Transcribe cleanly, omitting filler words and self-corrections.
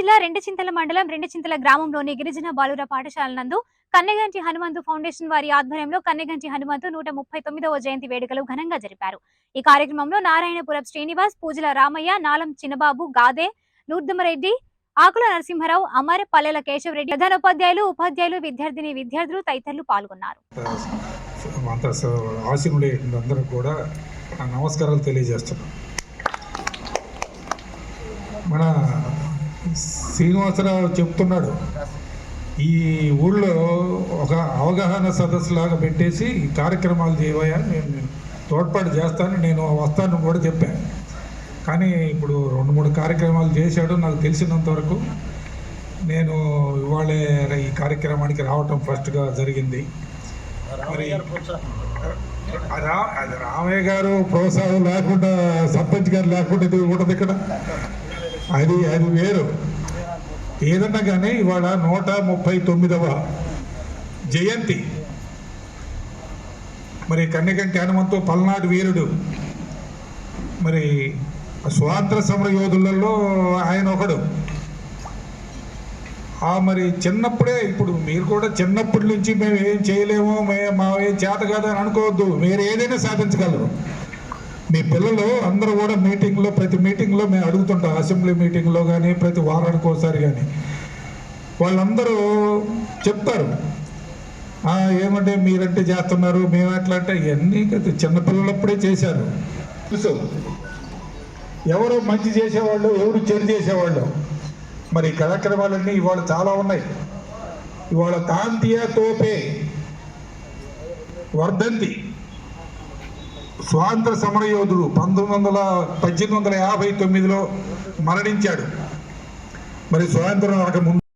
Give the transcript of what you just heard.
జిల్లా రెండచింతల మండలం రెండచింతల గ్రామంలోని గిరిజన బాలుర పాఠశాల నందు కన్నెగంటి హనుమంతు ఫౌండేషన్ వారి ఆధ్వర్యంలో కన్నెగంటి హనుమంతు 139వ జయంతి వేడుకలు ఘనంగా జరిపారు. ఈ కార్యక్రమంలో నారాయణపురం శ్రీనివాస్, పూజల రామయ్య, నాలం చిన్నబాబు, గాదే నూర్దమరెడ్డి, ఆకుల నరసింహరావు, అమర్, పల్లెల కేశవరెడ్డి, ప్రధానోపాధ్యాయులు, ఉపాధ్యాయులు, విద్యార్థులు తదితరులు పాల్గొన్నారు. నమస్కారాలు తెలియజేస్తున్నాం. మన శ్రీనివాసరావు చెప్తున్నాడు, ఈ ఊళ్ళో ఒక అవగాహన సదస్సు లాగా పెట్టేసి కార్యక్రమాలు చేయవా, నేను తోడ్పాటు చేస్తాను, నేను వస్తాను కూడా చెప్పాను. కానీ ఇప్పుడు 2-3 కార్యక్రమాలు చేశాడు. నాకు తెలిసినంత వరకు నేను ఇవాళే ఈ కార్యక్రమానికి రావటం ఫస్ట్గా జరిగింది. మరి రామయ్య గారు ప్రోత్సాహం లేకుండా, సర్పంచ్ గారు లేకుండా ఇది ఉండదు ఇక్కడ. అది వేరు. ఏదన్నా కానీ ఇవాళ 139వ జయంతి. మరి కన్నెగంటి హనుమంతు పల్నాడు వీరుడు. మరి స్వాతంత్ర సమర యోధులలో ఆయన ఒకడు. మరి చిన్నప్పుడే, ఇప్పుడు మీరు కూడా చిన్నప్పటి నుంచి మేము ఏం చేయలేము, మా ఏం చేత కాదు అని అనుకోవద్దు. మీరు ఏదైనా సాధించగలరు. మీ పిల్లలు అందరూ కూడా మీటింగ్లో, ప్రతి మీటింగ్లో మేము అడుగుతుంటాం, అసెంబ్లీ మీటింగ్లో కానీ ప్రతి వారానికి ఒకసారి కానీ వాళ్ళందరూ చెప్తారు, ఏమంటే మీరంటే చేస్తున్నారు, మేము ఎట్లా అంటే ఇవన్నీ చిన్నపిల్లలప్పుడే చేశారు. ఎవరు మంచి చేసేవాళ్ళు, ఎవరు చెడు చేసేవాళ్ళు. మరి కార్యక్రమాలన్నీ ఇవాళ చాలా ఉన్నాయి. ఇవాళ కాంతియ తోపే వర్ధంతి స్వాతంత్ర సమరయోధుడు 1859లో మరణించాడు. మరి స్వాతంత్రం రాకముందు